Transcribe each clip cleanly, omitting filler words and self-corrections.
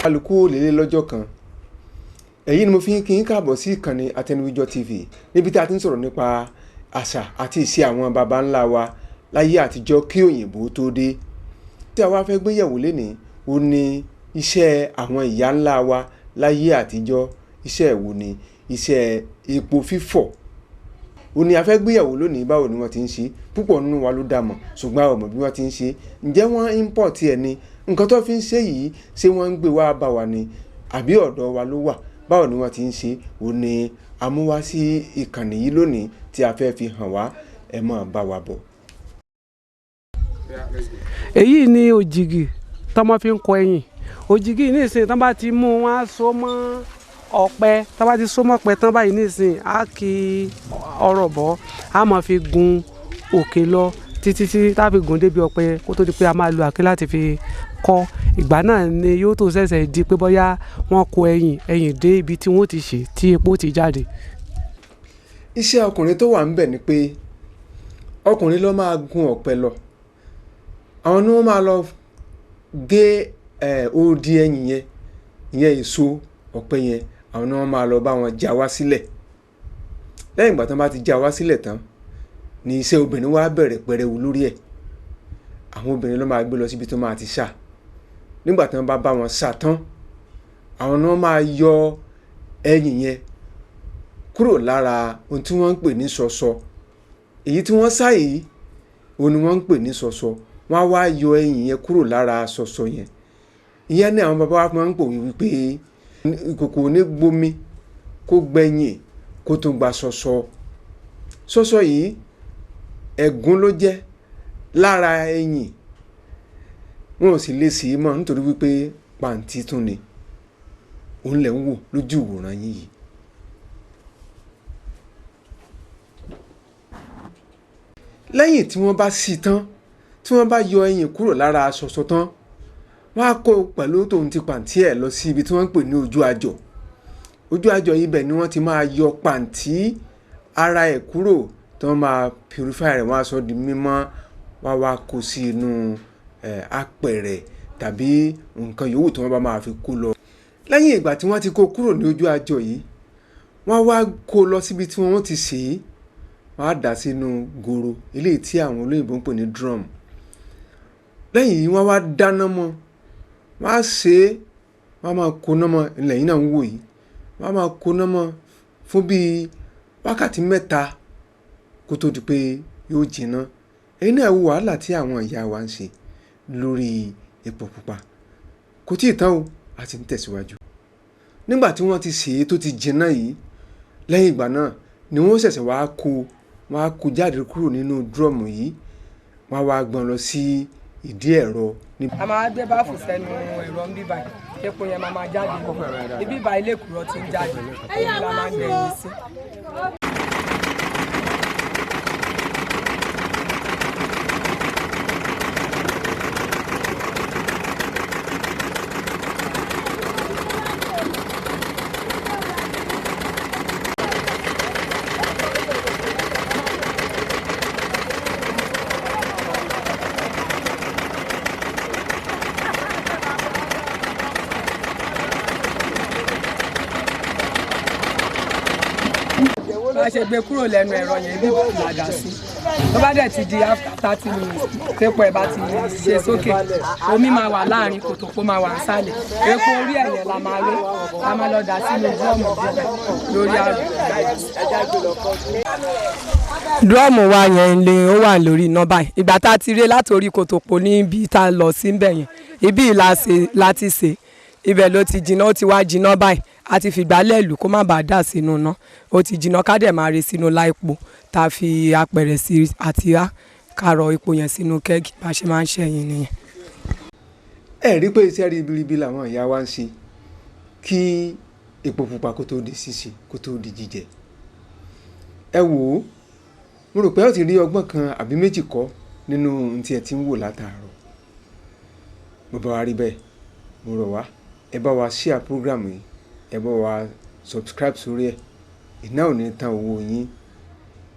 kálukú lélẹ̀ lọ́jọ́ kan èyí ni mo fi kí n káàbọ̀ sí ìkànnì Àtẹnuwíjọ́ TV níbi tí a ti ń sọ̀rọ̀ nípa àṣà àti ìṣe àwọn baba ńlá wa láyé àtijọ́ kí òyìnbó tó dé. Tí a wá fẹ́ gbéyẹ̀wò lénìí ó ní iṣẹ́ àwọn ìyá ńlá wa láyé àtijọ́. Iṣẹ́ wo ni iṣẹ́ epo fífọ̀ ó ní a fẹ́ gbéyẹ̀wò lónìí. Báwo ni wọ́n ti ń ṣe? Púpọ̀ nínú wa ló dá mọ̀ ṣùgbọ́n a ò mọ̀ bí wọ́n ti ń ṣe. Ǹjẹ́ wọ́n import ẹ̀ ni? Nǹkan tó fi ń ṣe yìí ṣé wọ́n ń gbé wá bá wa ni àbí ọ̀dọ̀ wa ló wà? Báwo ni wọ́n ti ń ṣe? Ó ní a mú wá sí ìkànnì yìí lónìí tí a fẹ́ fi hàn wá. Ẹ máa bá wa bọ̀. Èyí ni òjìgì tọ́mọ fi ń kọ ẹyìn. Òjìgì ní ìsìn tán bá ti mú wọn á so mọ́ ọ̀pẹ. Tán bá ti so mọ́ ọ̀pẹ tán báyìí ní ìsìn á kí ọ̀rọ̀ bọ̀ á máa fi gun òkè lọ títí tá fi gùn débi ọ̀pẹ kó tó di pé a máa lo àáké láti fi kọ́. Ìgbà náà ni yóò tó ṣẹ̀ṣẹ̀ di pé bóyá wọ́n kó ẹyìn dé ibi tí wọ́n ti ṣe tí epo ti jáde. Iṣẹ́ ọkùnrin tó wà ńbẹ̀ ni pé ọkùnrin ló máa gun ọ̀pẹ lọ. Àwọn ni wọ́n máa lọ gé odi ẹyìn yẹn, ìyẹn èso ọ̀pẹ yẹn. Àwọn ni wọ́n máa lọ bá wọn já wá sílẹ̀. Lẹ́yìn ìgbà tí wọ́n bá ti já wá sílẹ̀ tán ni iṣẹ́ obìnrin wá bẹ̀rẹ̀ pẹrẹwu lórí ẹ̀. Àwọn obìnrin ló máa gbé lọ síbi tó máa ti ṣà. Nígbà tí wọ́n bá wọn ṣà tán, àwọn ni wọ́n máa yọ ẹyìn yẹn kúrò lára ohun tí wọ́n ń pè ní ṣọṣọ. Èyí tí wọ́n ṣà yìí òun ni wọ́n ń pè ní ṣọṣọ. Wọ́n á wá yọ ẹyìn yẹn kúrò lára ṣọṣọ yẹn. Ìyẹn ni àwọn bàbá wa máa ń pòwe wípé ìkòkò ò ní gbomi kó gbẹ̀yìn kó tún gba ṣọṣọ. Ṣọṣọ yìí ẹ̀gún ló jẹ́ lára ẹyìn. Wọn ò sì lè sè é mọ́ nítorí wípé pàǹtí tún ni. Òun lẹ̀ ń wò lójú ìwòran yín yìí. Lẹ́yìn tí wọ́n bá sì tán, tí wọ́n bá yọ ẹyìn kúrò lára ṣọṣọ tán, wọ́n á kó pẹ̀lú tòun ti pàǹtí ẹ̀ lọ sí ibi tí wọ́n ń pè ní ojú àjọ̀. Ojú àjọ̀ ibẹ̀ ni wọ́n ti máa yọ pàǹtí ara ẹ̀ kúrò tí wọ́n máa purify rẹ̀. Wọ́n á sọ di mímọ́. Wọ́n á wá kó sí inú apẹ̀rẹ̀ tàbí nǹkan yòówù tí wọ́n bá máa fi kó lọ. Lẹ́yìn ìgbà tí wọ́n ti kó kúrò ní ojú àjọ̀ yìí, wọ́n á wá kó lọ síbi tí wọ́n ti sè é. Wọ́n á dà sínú goro eléyìí tí àwọn olóyìnbó ń pè ní drum. Lẹ́yìn yìí wọ́n á wá dáná mọ́. Wọ́n á sè é. Wọ́n á máa koná mọ́. Ilẹ̀ yìí náà ń wò yìí. Wọ́n á máa koná mọ́ fún bíi wákàtí 3 kó tó di pé yóò jiná. Ẹ̀yin náà wo wàhálà tí àwọn ìyá wa ń ṣe lórí epo pupa. Kò tí ì tán o, a ti ń tẹ̀síwájú. Nígbà tí wọ́n ti sè é tó ti jiná yìí, lẹ́yìn ìgbà náà ni wọ́n ṣẹ̀ṣẹ̀ wá kó jáde kúrò nínú drum yìí. Wọ́n á wá gbọ́n lọ sí ìdí ẹ̀rọ. A máa gbé báfù sẹ́nu ẹ̀rọ ń bíbà epo yẹn máa jáde. Ibi ìbà ilé ìkúrọ̀ ti ń jáde. Èyí la máa ń gbé yín sí. Bá ṣe gbé kúrò lẹ́nu ẹ̀rọ yẹn bí ìlàgà sí. Tó bá dẹ̀ ti di after 30 minutes tépo ẹ̀ bá ti ṣe sókè, omi máa wà láàrin kòtòpó máa wà nísàlẹ̀. Epo orí ẹ̀yẹ la máa lé. A máa lọ dà sínú dúrọ́ọ̀mù lórí àrùn. Dúrọ́ọ̀mù wa yẹn lè ó wà lórí iná báyìí. Ìgbà tá a ti ré látòrí kòtòpó níbi tá a lọ sí ń bẹ̀ yẹn. Ibi láti ṣe. Ibẹ̀ ló ti jiná, ó ti wá jiná báyìí. A ti fìgbálẹ̀ lù kó má bàa dà sínú iná. Ó ti jiná ká dẹ̀ máa re sínú láìpò tá a fi apẹ̀rẹ̀ sí àti ká rọ epo yẹn sínú kẹ́gì bá ṣe máa ń ṣẹ̀yìn nìyẹn. Ẹ rí pé iṣẹ́ ribiribi làwọn ìyá wa ń ṣe kí epo pupa kó tó di ṣíṣe kó tó di jíjẹ. Ẹ wò ó, mo rò pé ó ti rí ọgbọ́n kan àbí méjì kọ́ nínú ohun tí ẹ ti ń wò látàárọ̀. Bó bá wá rí bẹ́ẹ̀, mo rọ̀ wá ẹ bá wa share program yìí, ẹ bá wa subscribe sórí ẹ̀. Iná ò ní tán owó yín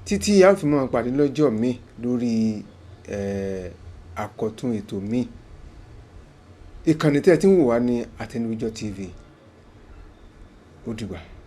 títí a fi máa pàdé lọ́jọ́ míì lórí àkọ́tún ètò míì. ìkànnì tẹ́ ẹ ti ń wò wá ní Àtẹnujọ TV. Ó dìgbà.